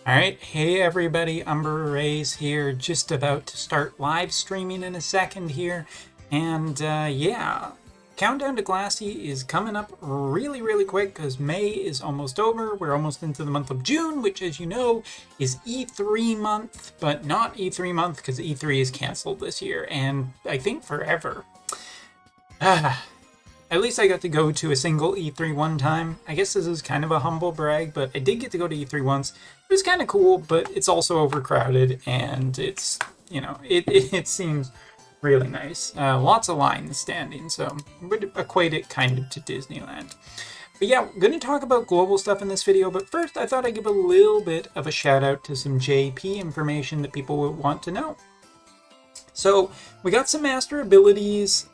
Alright, hey everybody, Umber Rays here, just about to start live streaming in a second here. And yeah, Countdown to Glassy is coming up really quick because May is almost over. We're almost into the month of June, which as you know is E3 month, but not E3 month because E3 is canceled this year, and I think forever. At least I got to go to a single E3 one time. I guess this is kind of a humble brag, but I did get to go to E3 once. It was kind of cool, but it's also overcrowded, and it's, it seems really nice. Lots of lines standing, so I would equate it kind of to Disneyland. But yeah, we're going to talk about global stuff in this video, but first I thought I'd give a little bit of a shout out to some JP information that people would want to know. So we got some master abilities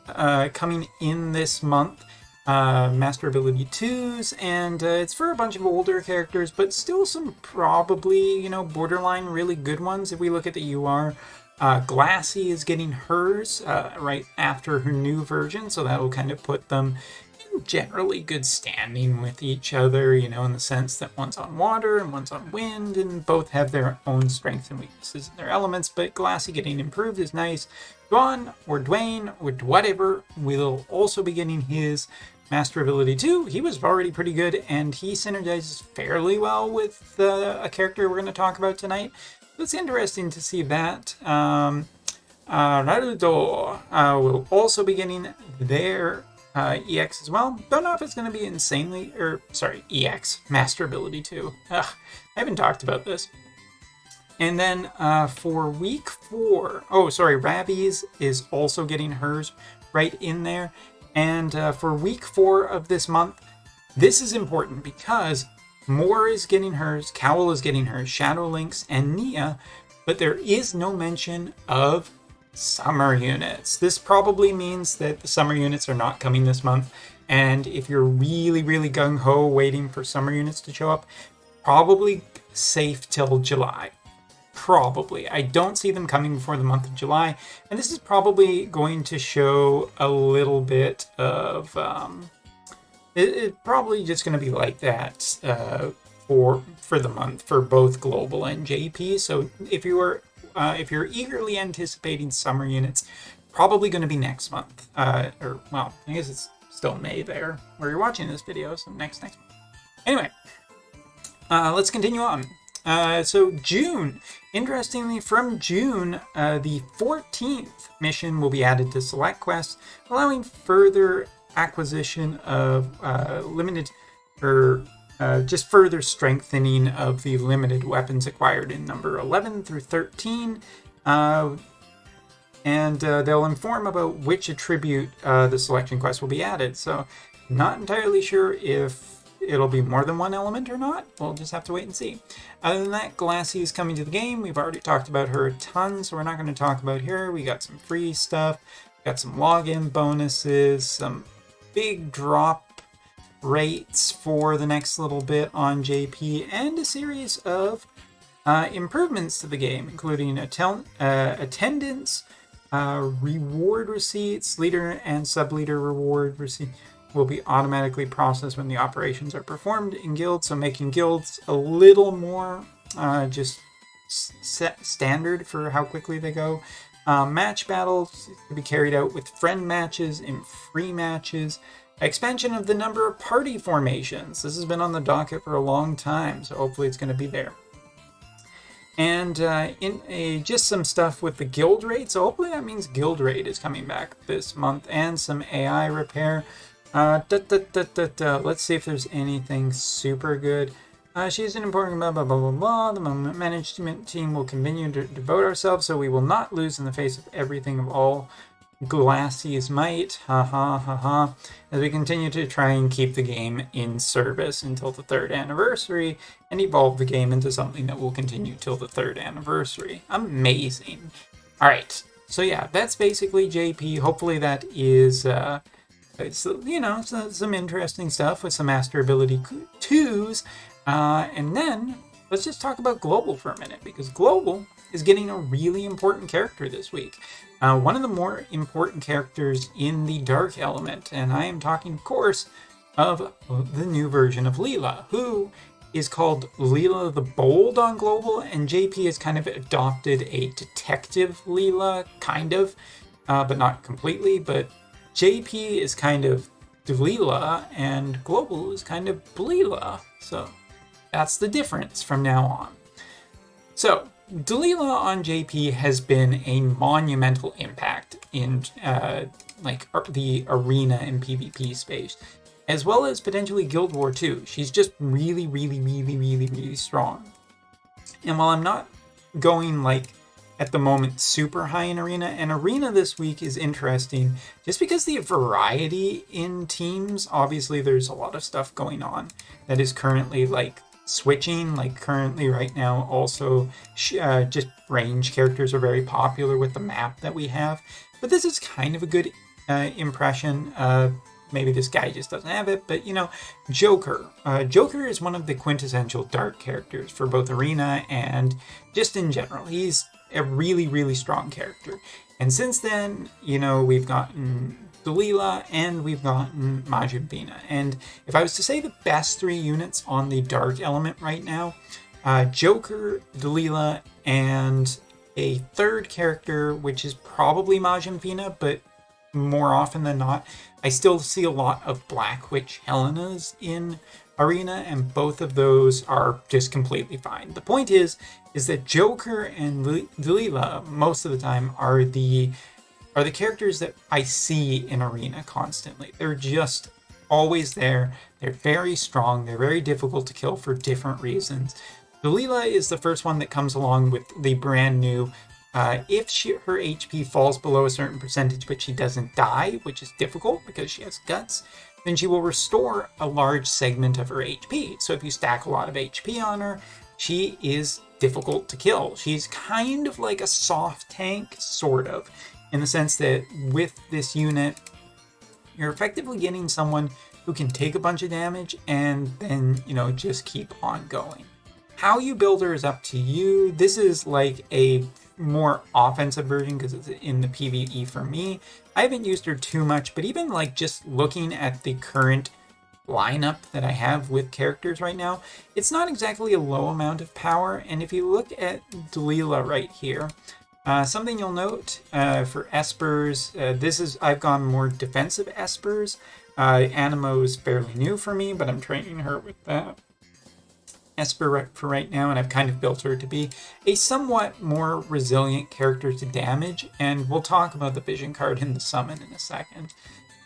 coming in this month, master ability 2s, and it's for a bunch of older characters, but still some probably, borderline really good ones if we look at the UR. Glassy is getting hers right after her new version, so that will kind of put them in generally good standing with each other, in the sense that one's on water and one's on wind, and both have their own strengths and weaknesses in their elements, but Glassy getting improved is nice. Dwan or Dwayne or whatever will also be getting his master ability 2. He was already pretty good, and he synergizes fairly well with a character we're going to talk about tonight. It's interesting to see that. Naruto will also be getting their EX as well. Don't know if it's going to be insanely, EX, Master Ability 2. I haven't talked about this. And then for week 4, Ravi's is also getting hers right in there. And for week 4 of this month, this is important because Moore is getting hers, Cowl is getting hers, Shadow Lynx, and Nia, but there is no mention of summer units. This probably means that the summer units are not coming this month, and if you're really gung-ho waiting for summer units to show up, probably safe till July. Probably. I don't see them coming before the month of July, and this is probably going to show a little bit of it's probably just going to be like that for the month for both global and JP. So if you're eagerly anticipating summer units, probably going to be next month. I guess it's still May there where you're watching this video. So next month. Anyway, let's continue on. So June, interestingly, from June, the 14th mission will be added to Select Quest, allowing further acquisition of just further strengthening of the limited weapons acquired in number 11 through 13. And they'll inform about which attribute the selection quest will be added. So not entirely sure if it'll be more than one element or not. We'll just have to wait and see. Other than that, Glassy is coming to the game. We've already talked about her a ton, so we're not going to talk about her. We got some free stuff, got some login bonuses, some big drop rates for the next little bit on JP, and a series of improvements to the game, including attendance, reward receipts, leader and sub-leader reward receipt will be automatically processed when the operations are performed in guilds, so making guilds a little more just set standard for how quickly they go. Match battles to be carried out with friend matches and free matches. Expansion of the number of party formations. This has been on the docket for a long time, so hopefully it's going to be there. And just some stuff with the guild rate. So hopefully that means guild rate is coming back this month, and some AI repair. Let's see if there's anything super good. She's an important blah. The management team will continue to devote ourselves, so we will not lose in the face of everything of all Glassy's might. As we continue to try and keep the game in service until the 3rd anniversary and evolve the game into something that will continue till the 3rd anniversary. Amazing. All right. So yeah, that's basically JP. Hopefully that is it's some interesting stuff with some master ability 2s. And then let's just talk about Global for a minute, because Global is getting a really important character this week. One of the more important characters in the Dark Element, and I am talking, of course, of the new version of Leela, who is called Leela the Bold on Global, and JP has kind of adopted a detective Leela, kind of, but not completely. But JP is kind of Leela, and Global is kind of Bleela. So that's the difference from now on. So Delilah on JP has been a monumental impact in the arena and PvP space, as well as potentially Guild War 2. She's just really, really, really, really, really strong. And while I'm not going like at the moment super high in arena, and arena this week is interesting just because the variety in teams, obviously there's a lot of stuff going on that is currently like switching, like currently right now also just range characters are very popular with the map that we have, but this is kind of a good impression. Maybe this guy just doesn't have it, but you know, Joker. Joker is one of the quintessential dark characters for both arena and just in general. He's a really, really strong character. And since then, you know, we've gotten Delilah and we've gotten Majin Vina. And if I was to say the best 3 units on the dark element right now, Joker, Delilah, and a third character, which is probably Majin Vina, but more often than not, I still see a lot of Black Witch Helenas in arena, and both of those are just completely fine. The point is that Joker and Delilah most of the time are the characters that I see in arena constantly. They're just always there. They're very strong. They're very difficult to kill for different reasons. Delilah is the first one that comes along with the brand new if her HP falls below a certain percentage but she doesn't die, which is difficult because she has guts, then she will restore a large segment of her HP. So if you stack a lot of HP on her, she is difficult to kill. She's kind of like a soft tank, sort of, in the sense that with this unit, you're effectively getting someone who can take a bunch of damage and then, you know, just keep on going. How you build her is up to you. This is like a more offensive version because it's in the PvE for me. I haven't used her too much, but even like just looking at the current lineup that I have with characters right now, it's not exactly a low amount of power. And if you look at Delilah right here, something you'll note for Espers, I've gone more defensive Espers. Animo is fairly new for me, but I'm training her with that Esper for right now, and I've kind of built her to be a somewhat more resilient character to damage, and we'll talk about the vision card in the summon in a second.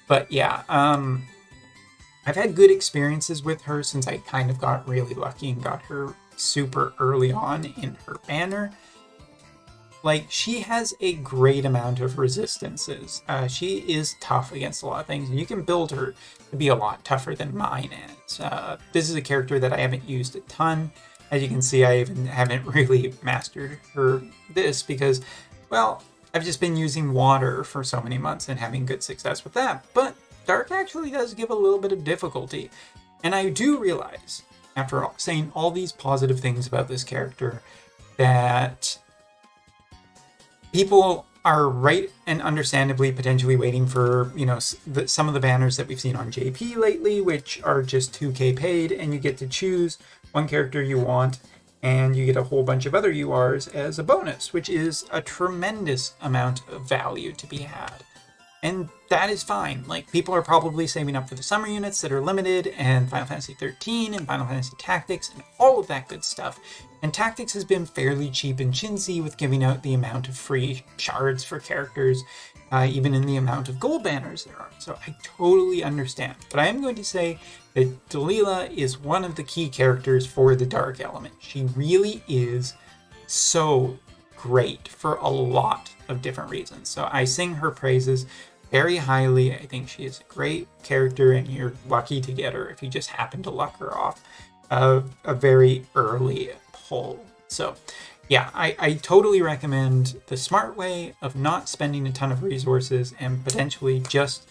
But yeah, I've had good experiences with her since I kind of got really lucky and got her super early on in her banner. Like, she has a great amount of resistances. She is tough against a lot of things, and you can build her to be a lot tougher than mine is. This is a character that I haven't used a ton. As you can see, I even haven't really mastered this because, well, I've just been using water for so many months and having good success with that. But Dark actually does give a little bit of difficulty. And I do realize, after saying all these positive things about this character, that people are right and understandably potentially waiting for, you know, some of the banners that we've seen on JP lately, which are just 2k paid, and you get to choose one character you want, and you get a whole bunch of other URs as a bonus, which is a tremendous amount of value to be had. And that is fine. Like, people are probably saving up for the summer units that are limited, and Final Fantasy 13 and Final Fantasy Tactics and all of that good stuff. And Tactics has been fairly cheap and chintzy with giving out the amount of free shards for characters, even in the amount of gold banners there are. So I totally understand. But I am going to say that Delilah is one of the key characters for the Dark element. She really is so great for a lot of different reasons. So I sing her praises very highly. I think she is a great character, and you're lucky to get her if you just happen to luck her off a very early pull. So yeah, I totally recommend the smart way of not spending a ton of resources and potentially just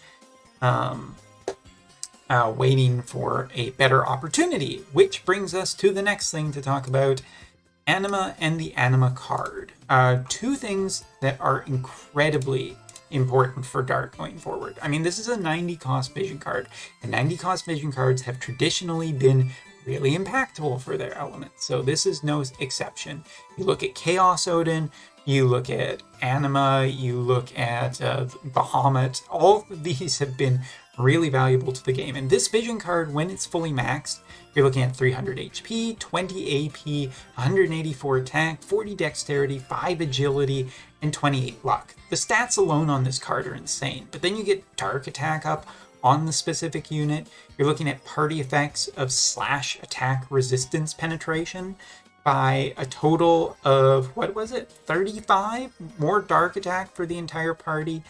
waiting for a better opportunity, which brings us to the next thing to talk about, Anima and the Anima card. 2 things that are incredibly important for Dark going forward. I mean, this is a 90 cost vision card, and 90 cost vision cards have traditionally been really impactful for their element. So this is no exception. You look at Chaos Odin, you look at Anima, you look at Bahamut, all of these have been really valuable to the game. And this vision card, when it's fully maxed, you're looking at 300 HP, 20 AP, 184 attack, 40 dexterity, 5 agility, and 28 luck. The stats alone on this card are insane, but then you get dark attack up on the specific unit. You're looking at party effects of slash attack resistance penetration by a total of, what was it, 35 more dark attack for the entire party,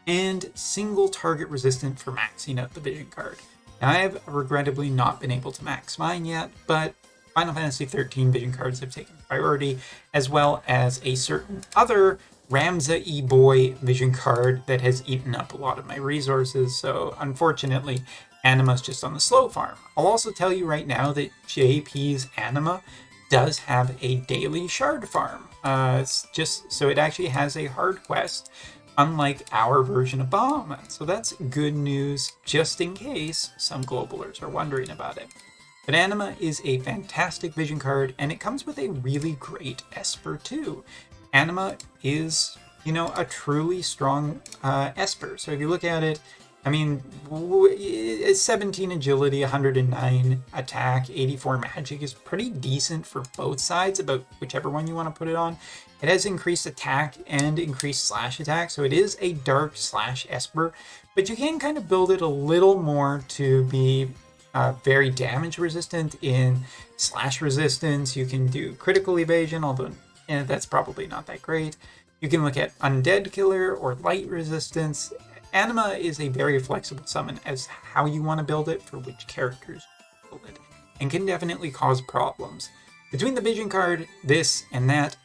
and single target resistant for maxing out the vision card. Now, I have regrettably not been able to max mine yet, but Final Fantasy XIII vision cards have taken priority, as well as a certain other Ramza E-Boy vision card that has eaten up a lot of my resources, so unfortunately, Anima's just on the slow farm. I'll also tell you right now that JP's Anima does have a daily shard farm, just so it actually has a hard quest, unlike our version of Bahamut. So that's good news, just in case some globalers are wondering about it. But Anima is a fantastic vision card, and it comes with a really great Esper too. Anima is, you know, a truly strong Esper. So if you look at it, I mean, 17 agility, 109 attack, 84 magic is pretty decent for both sides, about whichever one you want to put it on. It has increased attack and increased slash attack, so it is a dark slash Esper, but you can kind of build it a little more to be very damage resistant in slash resistance. You can do critical evasion, although that's probably not that great. You can look at undead killer or light resistance. Anima is a very flexible summon as how you want to build it for which characters you build it, and can definitely cause problems. Between the vision card, this and that,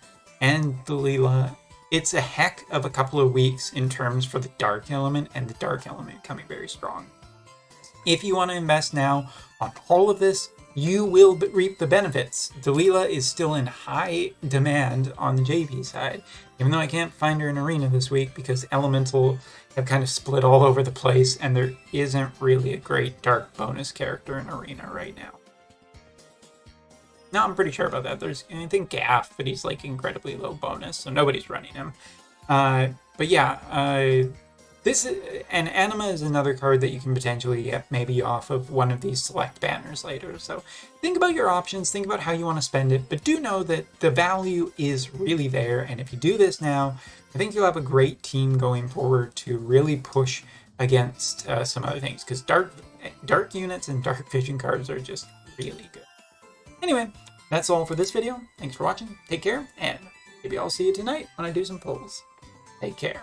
and the Leela, it's a heck of a couple of weeks in terms for the dark element, and the dark element coming very strong. If you want to invest now on all of this, you will reap the benefits. Delilah is still in high demand on the JP side, even though I can't find her in Arena this week because Elemental have kind of split all over the place, and there isn't really a great dark bonus character in Arena right now. No, I'm pretty sure about that. There's, I think, Gaff, but he's like incredibly low bonus, so nobody's running him. But yeah, this is, and Anima is another card that you can potentially get maybe off of one of these select banners later. So think about your options, think about how you want to spend it, but do know that the value is really there. And if you do this now, I think you'll have a great team going forward to really push against some other things, because dark units and dark vision cards are just really good. Anyway, that's all for this video. Thanks for watching. Take care, and maybe I'll see you tonight when I do some polls. Take care.